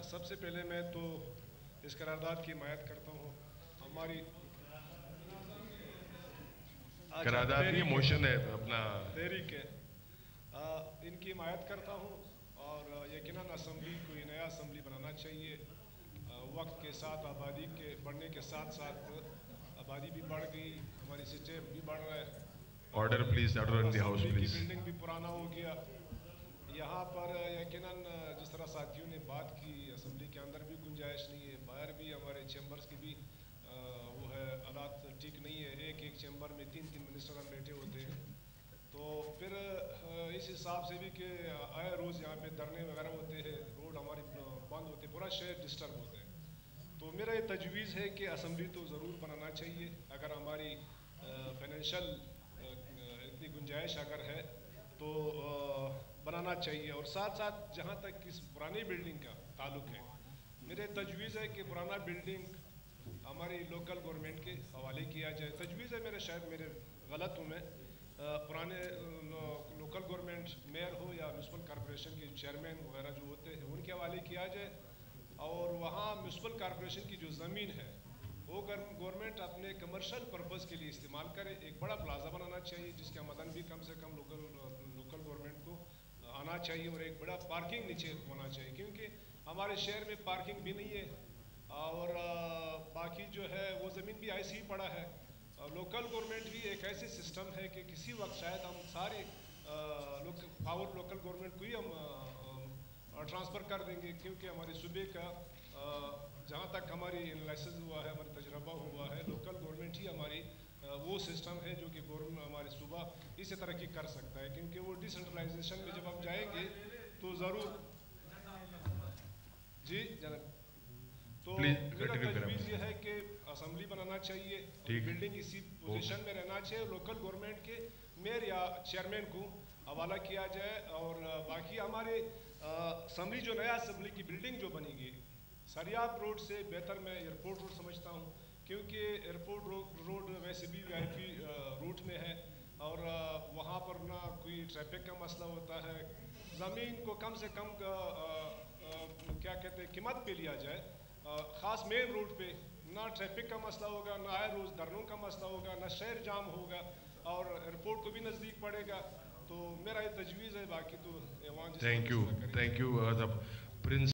سب سے پہلے میں تو اس قرارداد کی حمایت کرتا ہوں. ہماری قرارداد نہیں موشن ہے اپنا تحریک ہے, ان کی حمایت کرتا ہوں. اور یقیناً اسمبلی کوئی نیا اسمبلی بنانا چاہیے. وقت کے ساتھ آبادی کے بڑھنے کے ساتھ ساتھ آبادی بھی بڑھ گئی, ہماری اسٹیٹ بھی بڑھ رہا ہے, order please, order in the house assembly کی پلیز. بلڈنگ بھی پرانا ہو گیا. یہاں پر یقیناً جس طرح ساتھیوں نے بات کی, اسمبلی کے اندر بھی گنجائش نہیں ہے, باہر بھی ہمارے چیمبرز کی بھی وہ ہے حالات ٹھیک نہیں ہے. ایک چیمبر میں 3 منسٹران بیٹھے ہوتے ہیں. تو پھر اس حساب سے بھی کہ آئے روز یہاں پہ دھرنے وغیرہ ہوتے ہیں, روڈ ہمارے بند ہوتے, پورا شہر ڈسٹرب ہوتا ہے. تو میرا یہ تجویز ہے کہ اسمبلی تو ضرور بنانا چاہیے اگر ہماری فائنینشیل اتنی گنجائش اگر ہے تو بنانا چاہیے. اور ساتھ ساتھ جہاں تک اس پرانی بلڈنگ کا تعلق ہے, میرے تجویز ہے کہ پرانا بلڈنگ ہماری لوکل گورنمنٹ کے حوالے کیا جائے. تجویز ہے میرے, شاید میرے غلط ہوں میں, پرانے لوکل گورنمنٹ میئر ہو یا میونسپل کارپوریشن کے چیئرمین وغیرہ جو ہوتے ہیں ان کے حوالے کیا جائے. اور وہاں میونسپل کارپوریشن کی جو زمین ہے وہ گورنمنٹ اپنے کمرشل پرپز کے لیے استعمال کرے. ایک بڑا پلازا بنانا چاہیے جس کے آمدن بھی کم سے کم لوکل گورنمنٹ کو آنا چاہیے, اور ایک بڑا پارکنگ نیچے ہونا چاہیے کیونکہ ہمارے شہر میں پارکنگ بھی نہیں ہے. اور باقی جو ہے وہ زمین بھی ایسی ہی پڑا ہے. لوکل گورنمنٹ بھی ایک ایسے سسٹم ہے کہ کسی وقت شاید ہم سارے پاور لوکل گورنمنٹ کو ہی ہم ٹرانسفر کر دیں گے, کیونکہ ہمارے صوبے کا جہاں تک ہماری انالائسز ہوا ہے, ہمارا تجربہ ہوا ہے, لوکل گورنمنٹ ہی ہماری وہ سسٹم ہے جو کہ گورنمنٹ ہمارے صوبہ اس سے ترقی کر سکتا ہے. کیونکہ وہ ڈیسنٹرلائزیشن میں جب ہم جائیں گے تو ضرور جی جناب. تو میرا تجویز یہ ہے کہ اسمبلی بنانا چاہیے, بلڈنگ اسی پوزیشن میں رہنا چاہیے, لوکل گورنمنٹ کے میئر یا چیئرمین کو حوالہ کیا جائے. اور باقی ہمارے اسمبلی جو نیا اسمبلی کی بلڈنگ جو بنی گئی سریاب روڈ سے بہتر میں ایئرپورٹ روڈ سمجھتا ہوں, کیونکہ ایئرپورٹ روڈ ویسے بھی VIP روٹ میں ہے اور وہاں پر نہ کوئی ٹریفک کا مسئلہ ہوتا ہے. زمین کو کم سے کم کیا کہتے ہیں قیمت پہ لیا جائے, خاص مین روڈ پہ, نہ ٹریفک کا مسئلہ ہوگا, نہ آئے روز دھرنوں کا مسئلہ ہوگا, نہ شہر جام ہوگا, اور ایئرپورٹ کو بھی نزدیک پڑے گا. تو میرا یہ تجویز ہے, باقی تو thank you, thank you. Prince